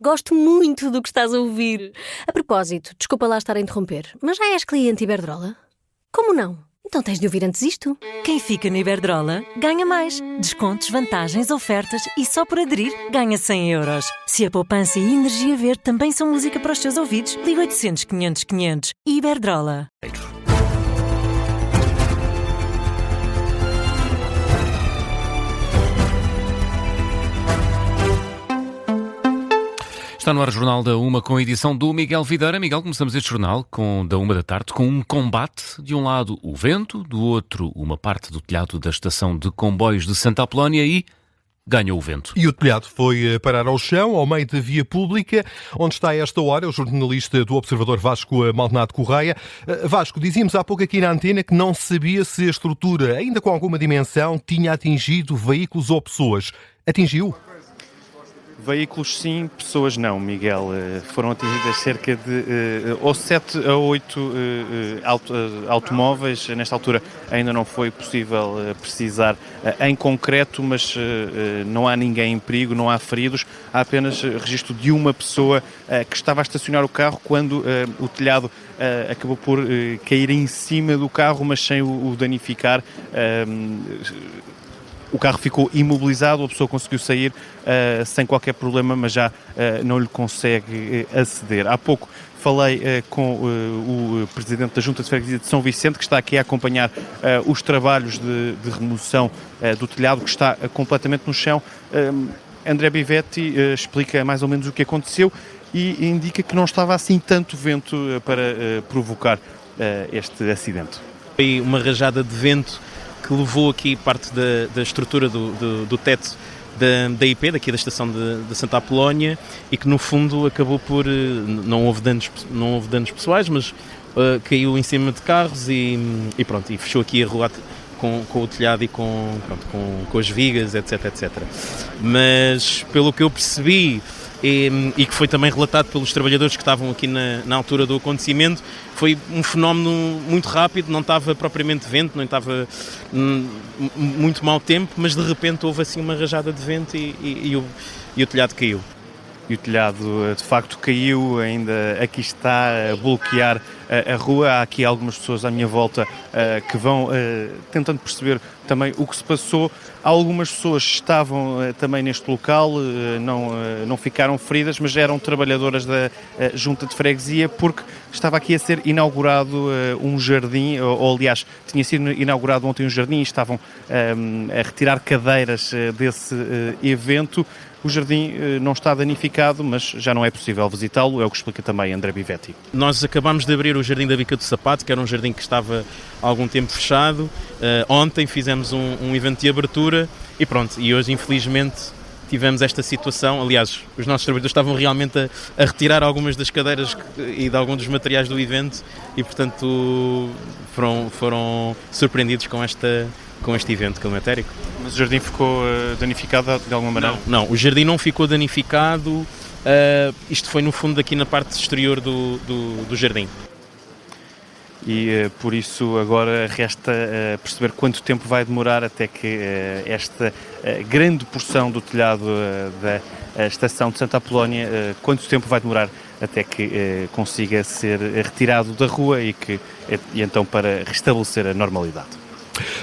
Gosto muito do que estás a ouvir. A propósito, desculpa lá estar a interromper, mas já és cliente Iberdrola? Como não? Então tens de ouvir antes isto. Quem fica na Iberdrola ganha mais. Descontos, vantagens, ofertas e só por aderir ganha 100 euros. Se a poupança e a energia verde também são música para os teus ouvidos, liga 800 500 500. Iberdrola. Está no ar o Jornal da Uma com a edição do Miguel Videira. Miguel, começamos este jornal da 1 da tarde com um combate. De um lado o vento, do outro uma parte do telhado da estação de comboios de Santa Apolónia e ganhou o vento. E o telhado foi parar ao chão, ao meio da via pública, onde está a esta hora o jornalista do Observador Vasco Maldonado Correia. Vasco, dizíamos há pouco aqui na antena que não sabia se a estrutura, ainda com alguma dimensão, tinha atingido veículos ou pessoas. Atingiu? Veículos sim, pessoas não, Miguel. Foram atingidas cerca de ou 7 a 8 automóveis. Nesta altura ainda não foi possível precisar em concreto, mas não há ninguém em perigo, não há feridos. Há apenas registro de uma pessoa que estava a estacionar o carro quando o telhado acabou por cair em cima do carro, mas sem o danificar. O carro ficou imobilizado, a pessoa conseguiu sair sem qualquer problema, mas já não lhe consegue aceder. Há pouco falei com o Presidente da Junta de Freguesia de São Vicente, que está aqui a acompanhar os trabalhos de remoção do telhado, que está completamente no chão. André Bivetti explica mais ou menos o que aconteceu e indica que não estava assim tanto vento para provocar este acidente. Foi uma rajada de vento que levou aqui parte da estrutura do teto da IP, daqui da estação de Santa Apolónia, e que no fundo acabou por, não houve danos pessoais, mas caiu em cima de carros e pronto, e fechou aqui a rua com o telhado e com as vigas, etc. Mas pelo que eu percebi, e que foi também relatado pelos trabalhadores que estavam aqui na altura do acontecimento, foi um fenómeno muito rápido, não estava propriamente vento, não estava muito mau tempo, mas de repente houve assim uma rajada de vento e o telhado caiu. E o telhado de facto caiu, ainda aqui está a bloquear a rua. Há aqui algumas pessoas à minha volta que vão tentando perceber também o que se passou. Algumas pessoas estavam também neste local, não ficaram feridas, mas eram trabalhadoras da Junta de Freguesia, porque estava aqui a ser inaugurado um jardim, ou aliás, tinha sido inaugurado ontem um jardim e estavam a retirar cadeiras desse evento. O jardim não está danificado, mas já não é possível visitá-lo, é o que explica também André Bivetti. Nós acabámos de abrir o Jardim da Bica do Sapato, que era um jardim que estava há algum tempo fechado. Ontem fizemos um evento de abertura e pronto, e hoje infelizmente tivemos esta situação. Aliás, os nossos trabalhadores estavam realmente a retirar algumas das cadeiras e de alguns dos materiais do evento e portanto foram surpreendidos com este evento climatérico. Mas o jardim ficou danificado de alguma maneira? Não, o jardim não ficou danificado. Isto foi no fundo aqui na parte exterior do jardim. E por isso agora resta perceber quanto tempo vai demorar até que esta grande porção do telhado da estação de Santa Apolónia, quanto tempo vai demorar até que consiga ser retirado da rua e então para restabelecer a normalidade.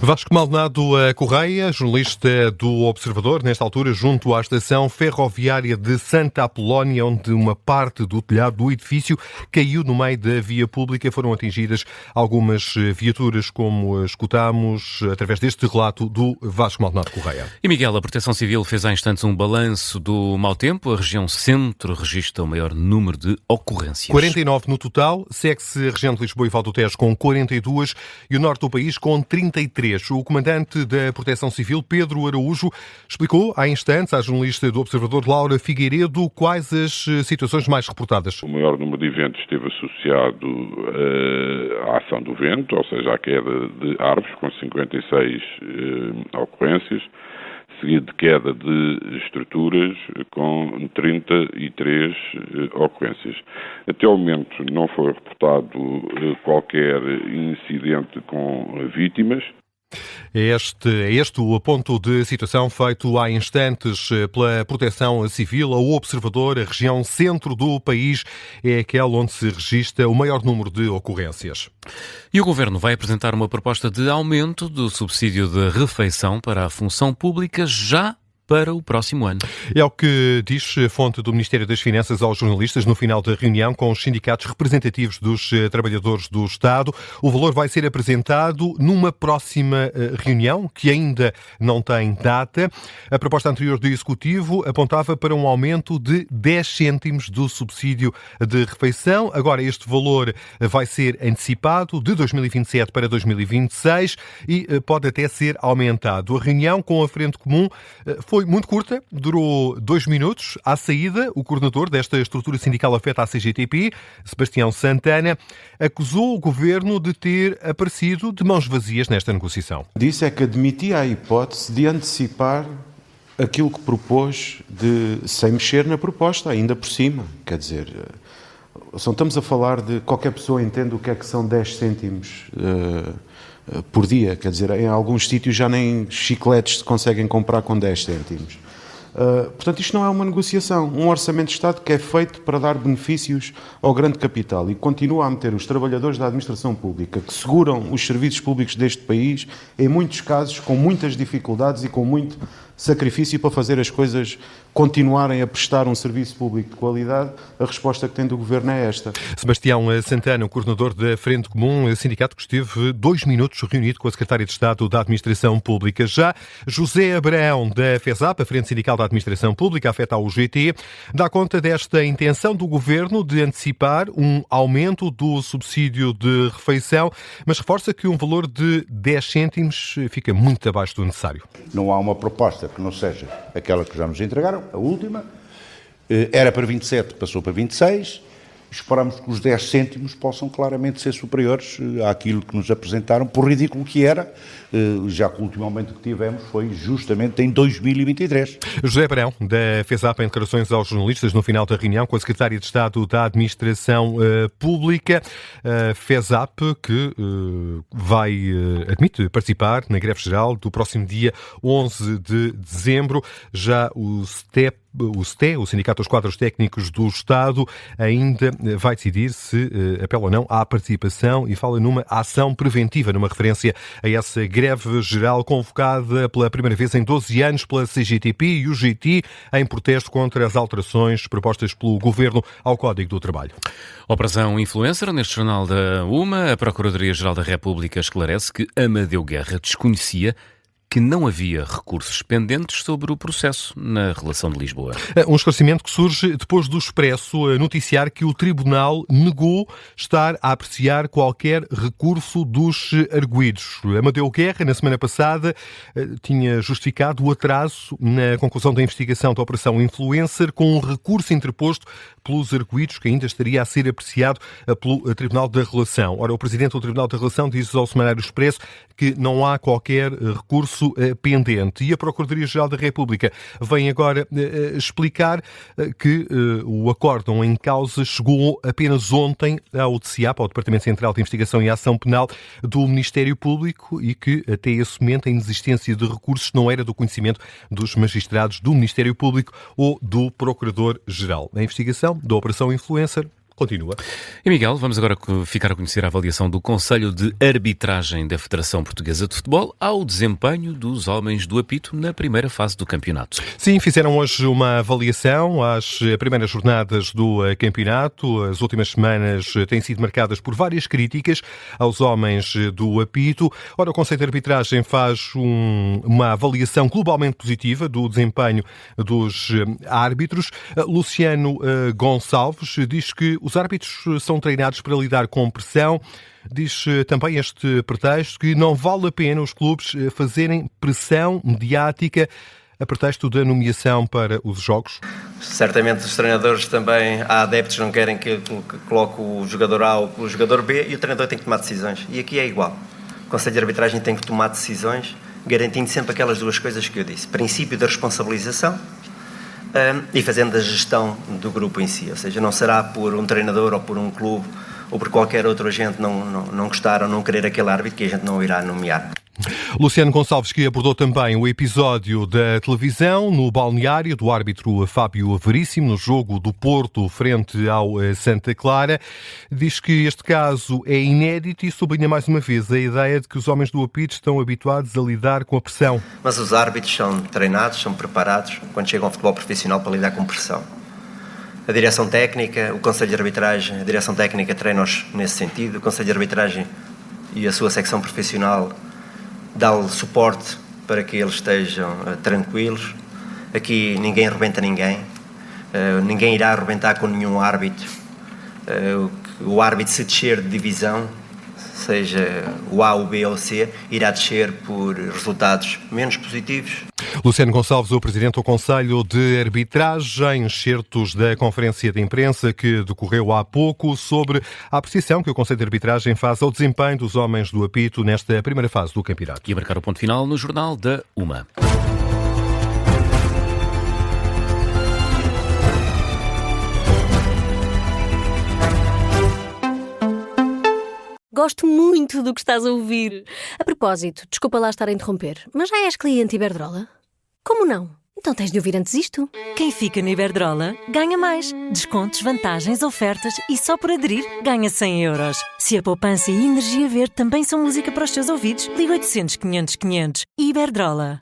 Vasco Maldonado Correia, jornalista do Observador, nesta altura junto à estação ferroviária de Santa Apolónia, onde uma parte do telhado do edifício caiu no meio da via pública. Foram atingidas algumas viaturas, como escutámos através deste relato do Vasco Maldonado Correia. E Miguel, a Proteção Civil fez há instantes um balanço do mau tempo. A região centro registra o maior número de ocorrências. 49 no total, segue-se a região de Lisboa e Val do Tejo com 42 e o norte do país com 33. O comandante da Proteção Civil, Pedro Araújo, explicou há instantes à jornalista do Observador, Laura Figueiredo, quais as situações mais reportadas. O maior número de eventos esteve associado à ação do vento, ou seja, à queda de árvores, com 56 ocorrências, seguido de queda de estruturas, com 33 ocorrências. Até o momento não foi reportado qualquer incidente com vítimas. É este o ponto de situação feito há instantes pela Proteção Civil. O Observador, a região centro do país, é aquela onde se registra o maior número de ocorrências. E o Governo vai apresentar uma proposta de aumento do subsídio de refeição para a função pública já para o próximo ano. É o que diz a fonte do Ministério das Finanças aos jornalistas no final da reunião com os sindicatos representativos dos trabalhadores do Estado. O valor vai ser apresentado numa próxima reunião, que ainda não tem data. A proposta anterior do Executivo apontava para um aumento de 10 cêntimos do subsídio de refeição. Agora este valor vai ser antecipado de 2027 para 2026 e pode até ser aumentado. A reunião com a Frente Comum foi muito curta, durou 2 minutos. À saída, o coordenador desta estrutura sindical afeta à CGTP, Sebastião Santana, acusou o Governo de ter aparecido de mãos vazias nesta negociação. Disse é que admitia a hipótese de antecipar aquilo que propôs sem mexer na proposta, ainda por cima. Quer dizer, estamos a falar de qualquer pessoa entende o que é que são 10 cêntimos por dia, quer dizer, em alguns sítios já nem chicletes se conseguem comprar com 10 cêntimos. Portanto, isto não é uma negociação. Um orçamento de Estado que é feito para dar benefícios ao grande capital e continua a meter os trabalhadores da administração pública que seguram os serviços públicos deste país, em muitos casos, com muitas dificuldades e com muito sacrifício para fazer as coisas continuarem a prestar um serviço público de qualidade. A resposta que tem do Governo é esta. Sebastião Santana, o coordenador da Frente Comum, sindicato que esteve 2 minutos reunido com a Secretária de Estado da Administração Pública. Já José Abraão, da FESAP, a Frente Sindical da Administração Pública, afeta ao UGT, dá conta desta intenção do Governo de antecipar um aumento do subsídio de refeição, mas reforça que um valor de 10 cêntimos fica muito abaixo do necessário. Não há uma proposta que não seja aquela que já nos entregaram, a última. Era para 27, passou para 26. Esperamos que os 10 cêntimos possam claramente ser superiores àquilo que nos apresentaram, por ridículo que era, já que o último aumento que tivemos foi justamente em 2023. José Abraão, da FESAP, em declarações aos jornalistas no final da reunião com a Secretária de Estado da Administração Pública. A FESAP que admite participar na greve geral do próximo dia 11 de dezembro. Já o STE, o Sindicato dos Quadros Técnicos do Estado, ainda vai decidir se apela ou não à participação e fala numa ação preventiva, numa referência a essa greve geral convocada pela primeira vez em 12 anos pela CGTP e o UGT em protesto contra as alterações propostas pelo Governo ao Código do Trabalho. Operação Influencer, neste jornal da UMA, a Procuradoria-Geral da República esclarece que Amadeu Guerra desconhecia que não havia recursos pendentes sobre o processo na relação de Lisboa. Um esclarecimento que surge depois do Expresso noticiar que o Tribunal negou estar a apreciar qualquer recurso dos arguidos. Amadeu Guerra, na semana passada, tinha justificado o atraso na conclusão da investigação da Operação Influencer com um recurso interposto pelos arguidos que ainda estaria a ser apreciado pelo Tribunal da Relação. Ora, o Presidente do Tribunal da Relação diz ao Semanário Expresso que não há qualquer recurso pendente. E a Procuradoria-Geral da República vem agora explicar que o acórdão em causa chegou apenas ontem ao DCIAP, ao Departamento Central de Investigação e Ação Penal do Ministério Público, e que até esse momento a inexistência de recursos não era do conhecimento dos magistrados do Ministério Público ou do Procurador-Geral. A investigação da Operação Influencer continua. E Miguel, vamos agora ficar a conhecer a avaliação do Conselho de Arbitragem da Federação Portuguesa de Futebol ao desempenho dos homens do apito na primeira fase do campeonato. Sim, fizeram hoje uma avaliação às primeiras jornadas do campeonato. As últimas semanas têm sido marcadas por várias críticas aos homens do apito. Ora, o Conselho de Arbitragem faz uma avaliação globalmente positiva do desempenho dos árbitros. Luciano Gonçalves diz que os árbitros são treinados para lidar com pressão. Diz também este pretexto que não vale a pena os clubes fazerem pressão mediática a pretexto da nomeação para os jogos. Certamente os treinadores também, há adeptos que não querem que coloque o jogador A ou o jogador B e o treinador tem que tomar decisões. E aqui é igual. O Conselho de Arbitragem tem que tomar decisões garantindo sempre aquelas duas coisas que eu disse. Princípio da responsabilização e fazendo a gestão do grupo em si, ou seja, não será por um treinador ou por um clube ou por qualquer outro agente não gostar ou não querer aquele árbitro que a gente não irá nomear. Luciano Gonçalves, que abordou também o episódio da televisão no balneário do árbitro Fábio Veríssimo no jogo do Porto frente ao Santa Clara, diz que este caso é inédito e sublinha mais uma vez a ideia de que os homens do apito estão habituados a lidar com a pressão. Mas os árbitros são treinados, são preparados quando chegam ao futebol profissional para lidar com pressão. A direção técnica, o Conselho de Arbitragem, a direção técnica treina-os nesse sentido, o Conselho de Arbitragem e a sua secção profissional dá-lhe suporte para que eles estejam tranquilos. Aqui ninguém arrebenta ninguém, ninguém irá arrebentar com nenhum árbitro. O árbitro, se descer de divisão, seja o A, o B ou o C, irá descer por resultados menos positivos. Luciano Gonçalves, o Presidente do Conselho de Arbitragem, excertos da conferência de imprensa que decorreu há pouco sobre a apreciação que o Conselho de Arbitragem faz ao desempenho dos homens do apito nesta primeira fase do campeonato. E a marcar o ponto final no Jornal da Uma. Gosto muito do que estás a ouvir. A propósito, desculpa lá estar a interromper, mas já és cliente Iberdrola? Como não? Então tens de ouvir antes isto. Quem fica na Iberdrola ganha mais. Descontos, vantagens, ofertas e só por aderir ganha 100 euros. Se a poupança e a energia verde também são música para os teus ouvidos, liga 800 500 500. Iberdrola.